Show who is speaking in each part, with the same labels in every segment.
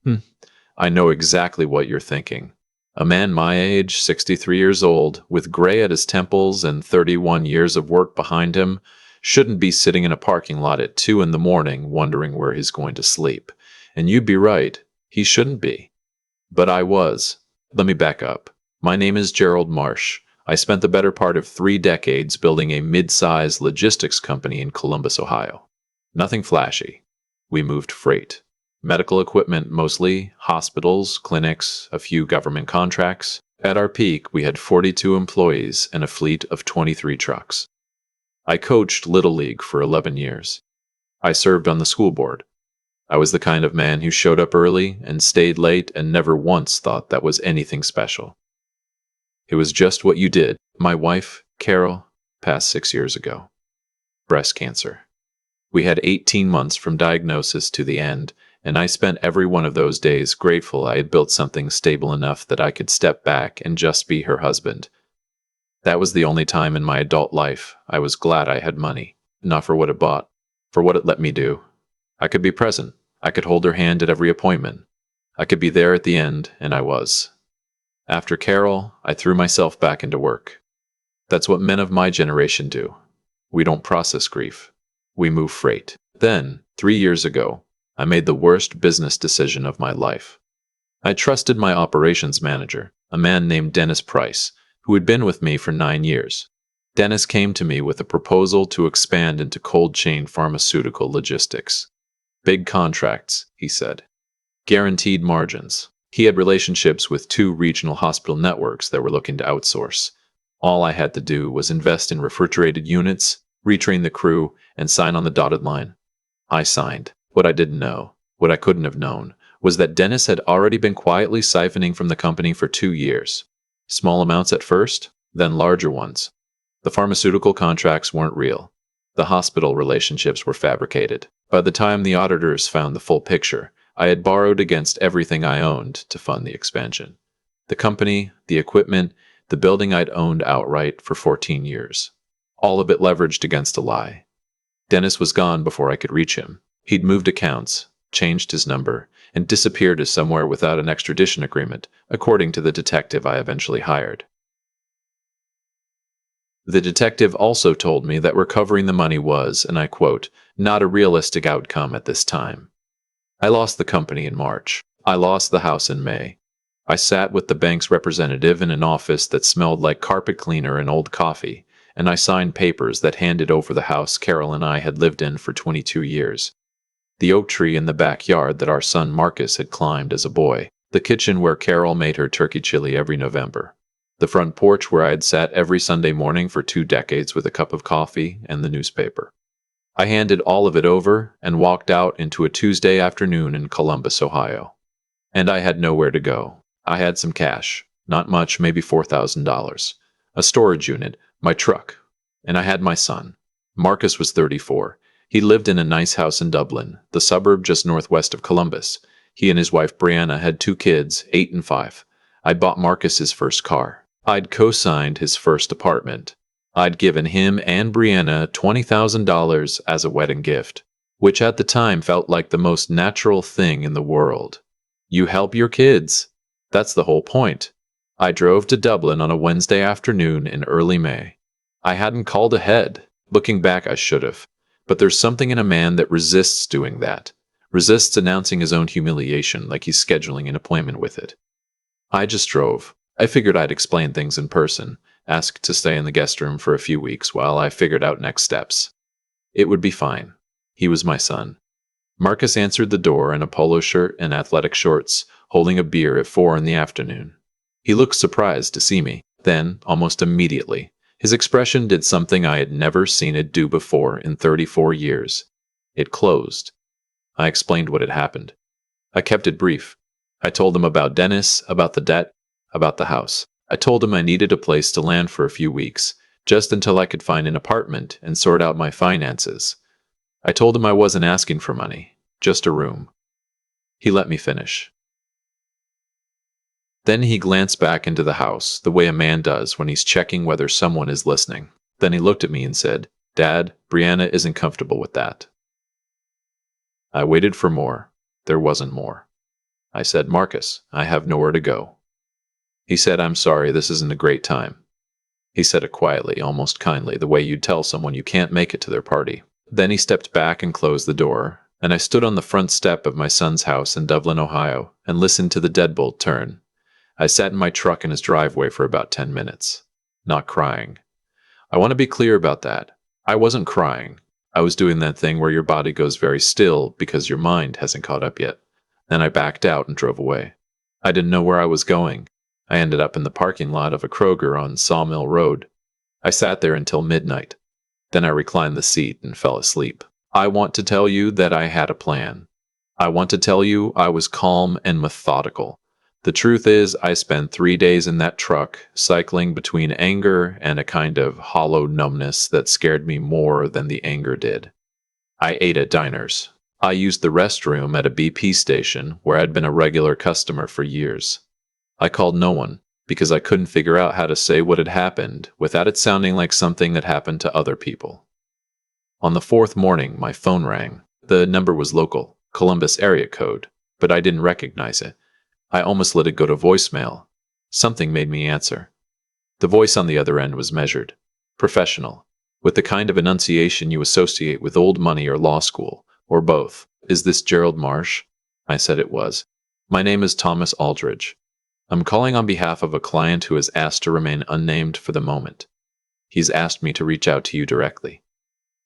Speaker 1: Hmm. I know exactly what you're thinking. A man my age, 63 years old, with gray at his temples and 31 years of work behind him, shouldn't be sitting in a parking lot at 2 in the morning wondering where he's going to sleep. And you'd be right, he shouldn't be. But I was. Let me back up. My name is Gerald Marsh. I spent the better part of 3 decades building a mid-sized logistics company in Columbus, Ohio. Nothing flashy. We moved freight. Medical equipment mostly, hospitals, clinics, a few government contracts. At our peak, we had 42 employees and a fleet of 23 trucks. I coached Little League for 11 years. I served on the school board. I was the kind of man who showed up early and stayed late and never once thought that was anything special. It was just what you did. My wife, Carol, passed 6 years ago. Breast cancer. We had 18 months from diagnosis to the end, and I spent every one of those days grateful I had built something stable enough that I could step back and just be her husband. That was the only time in my adult life I was glad I had money, not for what it bought, for what it let me do. I could be present. I could hold her hand at every appointment. I could be there at the end, and I was. After Carol, I threw myself back into work. That's what men of my generation do. We don't process grief. We move freight. Then, 3 years ago, I made the worst business decision of my life. I trusted my operations manager, a man named Dennis Price, who had been with me for 9 years. Dennis came to me with a proposal to expand into cold chain pharmaceutical logistics. Big contracts, he said. Guaranteed margins. He had relationships with 2 regional hospital networks that were looking to outsource. All I had to do was invest in refrigerated units, retrain the crew, and sign on the dotted line. I signed. What I didn't know, what I couldn't have known, was that Dennis had already been quietly siphoning from the company for 2 years. Small amounts at first, then larger ones. The pharmaceutical contracts weren't real. The hospital relationships were fabricated. By the time the auditors found the full picture, I had borrowed against everything I owned to fund the expansion. The company, the equipment, the building I'd owned outright for 14 years. All of it leveraged against a lie. Dennis was gone before I could reach him. He'd moved accounts, changed his number, and disappeared to somewhere without an extradition agreement, according to the detective I eventually hired. The detective also told me that recovering the money was, and I quote, not a realistic outcome at this time. I lost the company in March. I lost the house in May. I sat with the bank's representative in an office that smelled like carpet cleaner and old coffee, and I signed papers that handed over the house Carol and I had lived in for 22 years. The oak tree in the backyard that our son Marcus had climbed as a boy. The kitchen where Carol made her turkey chili every November. The front porch where I had sat every Sunday morning for 2 decades with a cup of coffee and the newspaper. I handed all of it over and walked out into a Tuesday afternoon in Columbus, Ohio. And I had nowhere to go. I had some cash, not much, maybe $4,000, a storage unit, my truck, and I had my son. Marcus was 34. He lived in a nice house in Dublin, the suburb just northwest of Columbus. He and his wife Brianna had 2 kids, 8 and 5. I'd bought Marcus his first car. I'd co-signed his first apartment. I'd given him and Brianna $20,000 as a wedding gift, which at the time felt like the most natural thing in the world. You help your kids. That's the whole point. I drove to Dublin on a Wednesday afternoon in early May. I hadn't called ahead. Looking back, I should have. But there's something in a man that resists doing that. Resists announcing his own humiliation like he's scheduling an appointment with it. I just drove. I figured I'd explain things in person, asked to stay in the guest room for a few weeks while I figured out next steps. It would be fine. He was my son. Marcus answered the door in a polo shirt and athletic shorts, holding a beer at 4 in the afternoon. He looked surprised to see me. Then, almost immediately, his expression did something I had never seen it do before in 34 years. It closed. I explained what had happened. I kept it brief. I told him about Dennis, about the debt, about the house. I told him I needed a place to land for a few weeks, just until I could find an apartment and sort out my finances. I told him I wasn't asking for money, just a room. He let me finish. Then he glanced back into the house, the way a man does when he's checking whether someone is listening. Then he looked at me and said, "Dad, Brianna isn't comfortable with that." I waited for more. There wasn't more. I said, "Marcus, I have nowhere to go." He said, "I'm sorry, this isn't a great time." He said it quietly, almost kindly, the way you'd tell someone you can't make it to their party. Then he stepped back and closed the door, and I stood on the front step of my son's house in Dublin, Ohio, and listened to the deadbolt turn. I sat in my truck in his driveway for about 10 minutes, not crying. I want to be clear about that. I wasn't crying. I was doing that thing where your body goes very still because your mind hasn't caught up yet. Then I backed out and drove away. I didn't know where I was going. I ended up in the parking lot of a Kroger on Sawmill Road. I sat there until midnight. Then I reclined the seat and fell asleep. I want to tell you that I had a plan. I want to tell you I was calm and methodical. The truth is, I spent 3 days in that truck, cycling between anger and a kind of hollow numbness that scared me more than the anger did. I ate at diners. I used the restroom at a BP station where I'd been a regular customer for years. I called no one because I couldn't figure out how to say what had happened without it sounding like something that happened to other people. On the fourth morning, my phone rang. The number was local, Columbus area code, but I didn't recognize it. I almost let it go to voicemail. Something made me answer. The voice on the other end was measured, professional, with the kind of enunciation you associate with old money or law school, or both. "Is this Gerald Marsh?" I said it was. "My name is Thomas Aldridge. I'm calling on behalf of a client who has asked to remain unnamed for the moment. He's asked me to reach out to you directly.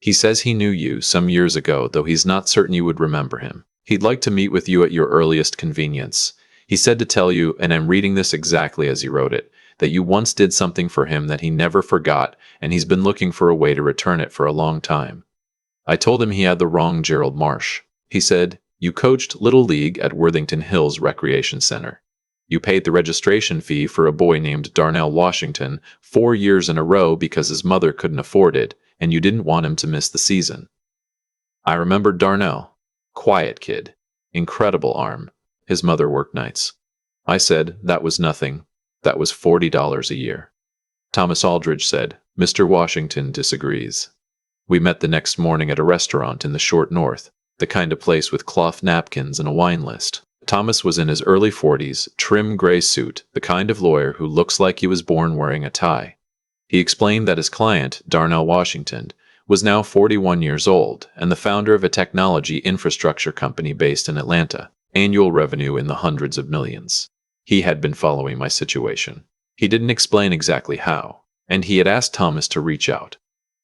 Speaker 1: He says he knew you some years ago, though he's not certain you would remember him. He'd like to meet with you at your earliest convenience. He said to tell you, and I'm reading this exactly as he wrote it, that you once did something for him that he never forgot, and he's been looking for a way to return it for a long time." I told him he had the wrong Gerald Marsh. He said, "You coached Little League at Worthington Hills Recreation Center. You paid the registration fee for a boy named Darnell Washington 4 years in a row because his mother couldn't afford it, and you didn't want him to miss the season." I remembered Darnell. Quiet kid. Incredible arm. His mother worked nights. I said, "That was nothing. That was $40 a year." Thomas Aldridge said, "Mr. Washington disagrees." We met the next morning at a restaurant in the short north, the kind of place with cloth napkins and a wine list. Thomas was in his early 40s, trim gray suit, the kind of lawyer who looks like he was born wearing a tie. He explained that his client, Darnell Washington, was now 41 years old and the founder of a technology infrastructure company based in Atlanta, annual revenue in the hundreds of millions. He had been following my situation. He didn't explain exactly how, and he had asked Thomas to reach out.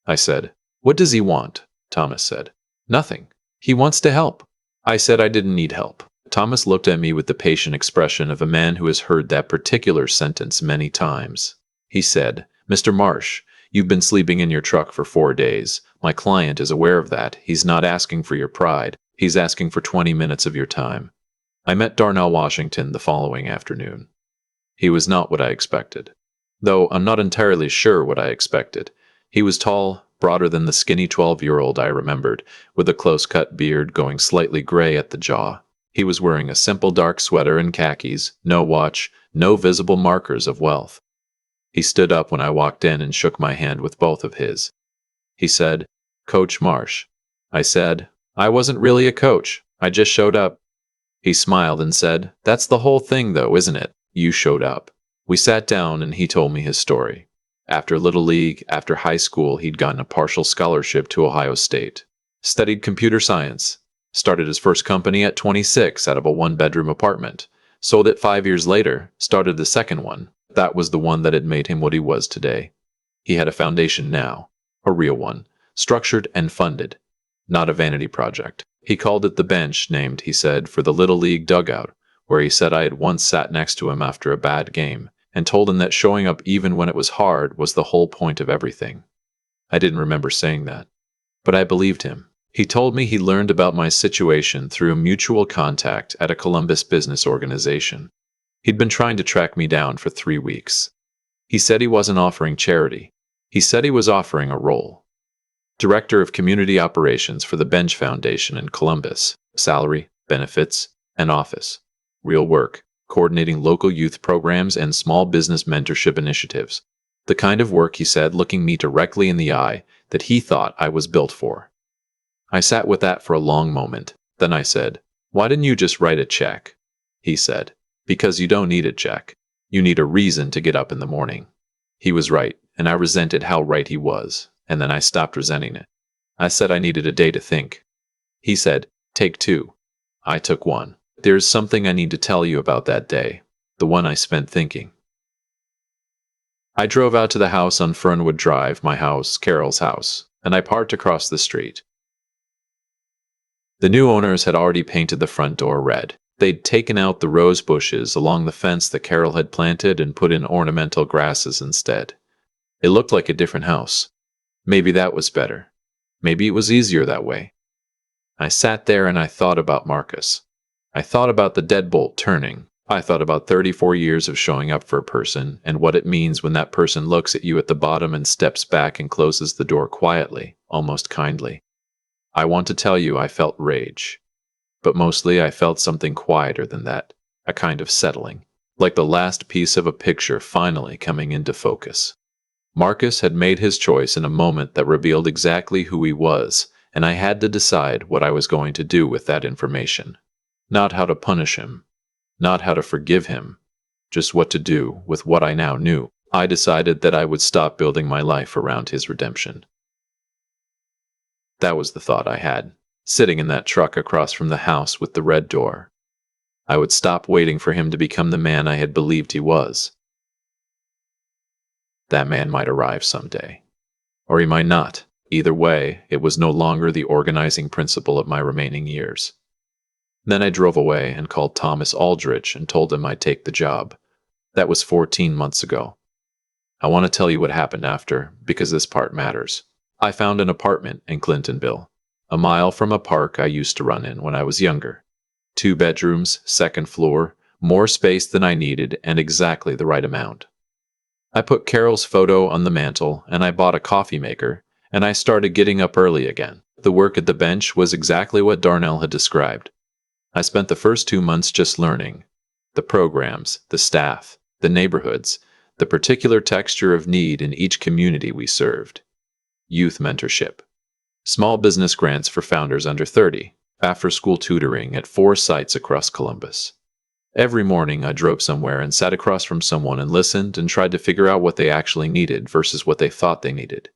Speaker 1: I said, "What does he want?" Thomas said, "Nothing. He wants to help." I said I didn't need help. Thomas looked at me with the patient expression of a man who has heard that particular sentence many times. He said, "Mr. Marsh, you've been sleeping in your truck for 4 days. My client is aware of that. He's not asking for your pride. He's asking for 20 minutes of your time." I met Darnell Washington the following afternoon. He was not what I expected. Though I'm not entirely sure what I expected. He was tall, broader than the skinny 12-year-old I remembered, with a close-cut beard going slightly gray at the jaw. He was wearing a simple dark sweater and khakis, no watch, no visible markers of wealth. He stood up when I walked in and shook my hand with both of his. He said, "Coach Marsh." I said, "I wasn't really a coach. I just showed up." He smiled and said, "That's the whole thing though, isn't it? You showed up." We sat down and he told me his story. After Little League, after high school, he'd gotten a partial scholarship to Ohio State. Studied computer science. Started his first company at 26 out of a 1-bedroom apartment. Sold it 5 years later, started the second one. That was the one that had made him what he was today. He had a foundation now, a real one, structured and funded. Not a vanity project. He called it the bench, named, he said, for the Little League dugout, where he said I had once sat next to him after a bad game, and told him that showing up even when it was hard was the whole point of everything. I didn't remember saying that, but I believed him. He told me he learned about my situation through a mutual contact at a Columbus business organization. He'd been trying to track me down for 3 weeks. He said he wasn't offering charity. He said he was offering a role. Director of Community Operations for the Bench Foundation in Columbus. Salary, benefits, and office. Real work, coordinating local youth programs and small business mentorship initiatives. The kind of work, he said, looking me directly in the eye, that he thought I was built for. I sat with that for a long moment. Then I said, "Why didn't you just write a check?" he said. Because you don't need it, Jack. You need a reason to get up in the morning. He was right, and I resented how right he was, and then I stopped resenting it. I said I needed a day to think. He said, take two. I took one. There's something I need to tell you about that day, the one I spent thinking. I drove out to the house on Fernwood Drive, my house, Carol's house, and I parked across the street. The new owners had already painted the front door red. They'd taken out the rose bushes along the fence that Carol had planted and put in ornamental grasses instead. It looked like a different house. Maybe that was better. Maybe it was easier that way. I sat there and I thought about Marcus. I thought about the deadbolt turning. I thought about 34 years of showing up for a person and what it means when that person looks at you at the bottom and steps back and closes the door quietly, almost kindly. I want to tell you I felt rage. But mostly I felt something quieter than that, a kind of settling, like the last piece of a picture finally coming into focus. Marcus had made his choice in a moment that revealed exactly who he was, and I had to decide what I was going to do with that information. Not how to punish him, not how to forgive him, just what to do with what I now knew. I decided that I would stop building my life around his redemption. That was the thought I had, sitting in that truck across from the house with the red door. I would stop waiting for him to become the man I had believed he was. That man might arrive someday. Or he might not. Either way, it was no longer the organizing principle of my remaining years. Then I drove away and called Thomas Aldrich and told him I'd take the job. That was 14 months ago. I want to tell you what happened after, because this part matters. I found an apartment in Clintonville, a mile from a park I used to run in when I was younger. 2 bedrooms, 2nd floor, more space than I needed, and exactly the right amount. I put Carol's photo on the mantle, and I bought a coffee maker, and I started getting up early again. The work at the bench was exactly what Darnell had described. I spent the first 2 months just learning. The programs, the staff, the neighborhoods, the particular texture of need in each community we served. Youth mentorship. Small business grants for founders under 30. After-school tutoring at 4 sites across Columbus. Every morning I drove somewhere and sat across from someone and listened and tried to figure out what they actually needed versus what they thought they needed.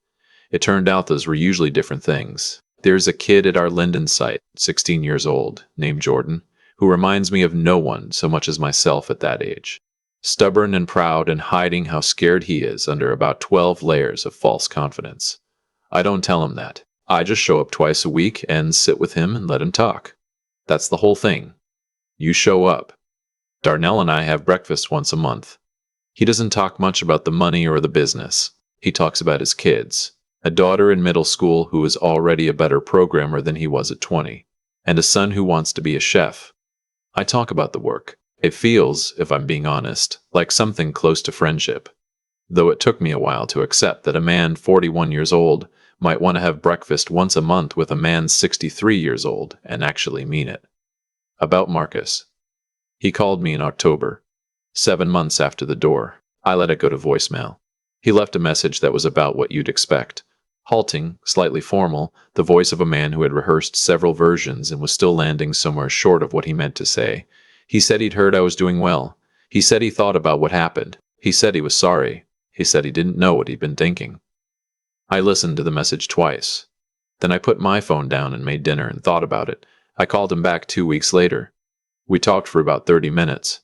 Speaker 1: It turned out those were usually different things. There's a kid at our Linden site, 16 years old, named Jordan, who reminds me of no one so much as myself at that age. Stubborn and proud and hiding how scared he is under about 12 layers of false confidence. I don't tell him that. I just show up twice a week and sit with him and let him talk. That's the whole thing. You show up. Darnell and I have breakfast once a month. He doesn't talk much about the money or the business. He talks about his kids, a daughter in middle school who is already a better programmer than he was at 20, and a son who wants to be a chef. I talk about the work. It feels, if I'm being honest, like something close to friendship, though it took me a while to accept that a man 41 years old might want to have breakfast once a month with a man 63 years old and actually mean it. About Marcus. He called me in October, 7 months after the door. I let it go to voicemail. He left a message that was about what you'd expect. Halting, slightly formal, the voice of a man who had rehearsed several versions and was still landing somewhere short of what he meant to say. He said he'd heard I was doing well. He said he thought about what happened. He said he was sorry. He said he didn't know what he'd been thinking. I listened to the message twice. Then I put my phone down and made dinner and thought about it. I called him back 2 weeks later. We talked for about 30 minutes.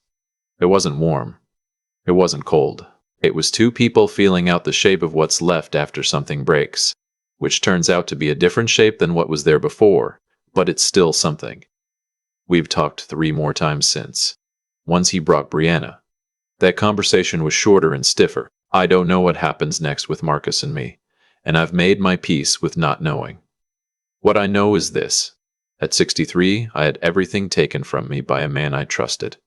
Speaker 1: It wasn't warm. It wasn't cold. It was 2 people feeling out the shape of what's left after something breaks, which turns out to be a different shape than what was there before, but it's still something. We've talked 3 more times since. Once he brought Brianna. That conversation was shorter and stiffer. I don't know what happens next with Marcus and me, and I've made my peace with not knowing. What I know is this. At 63, I had everything taken from me by a man I trusted.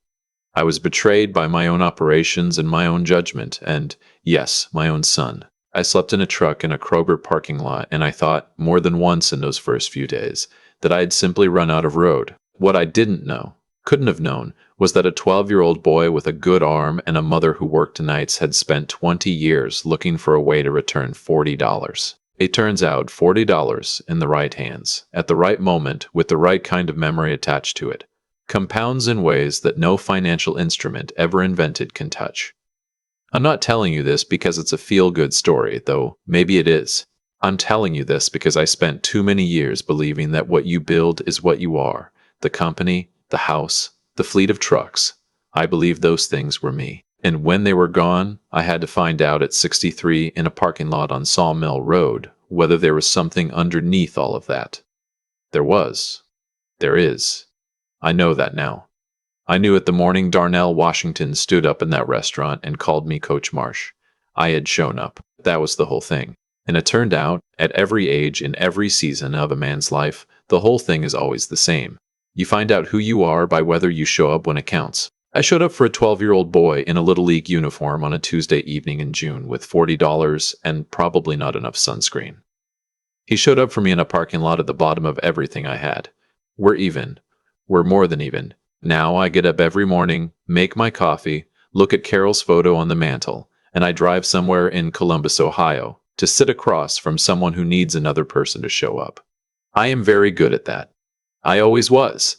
Speaker 1: I was betrayed by my own operations and my own judgment, and, yes, my own son. I slept in a truck in a Kroger parking lot, and I thought, more than once in those first few days, that I had simply run out of road. What I didn't know, couldn't have known, was that a 12-year-old boy with a good arm and a mother who worked nights had spent 20 years looking for a way to return $40. It turns out $40 in the right hands, at the right moment, with the right kind of memory attached to it, compounds in ways that no financial instrument ever invented can touch. I'm not telling you this because it's a feel-good story, though maybe it is. I'm telling you this because I spent too many years believing that what you build is what you are. The company, the house, the fleet of trucks. I believed those things were me. And when they were gone, I had to find out at 63 in a parking lot on Sawmill Road whether there was something underneath all of that. There was. There is. I know that now. I knew it the morning Darnell Washington stood up in that restaurant and called me Coach Marsh. I had shown up. That was the whole thing. And it turned out, at every age, in every season of a man's life, the whole thing is always the same. You find out who you are by whether you show up when it counts. I showed up for a 12-year-old boy in a Little League uniform on a Tuesday evening in June with $40 and probably not enough sunscreen. He showed up for me in a parking lot at the bottom of everything I had. We're even. We're more than even. Now I get up every morning, make my coffee, look at Carol's photo on the mantle, and I drive somewhere in Columbus, Ohio, to sit across from someone who needs another person to show up. I am very good at that. I always was.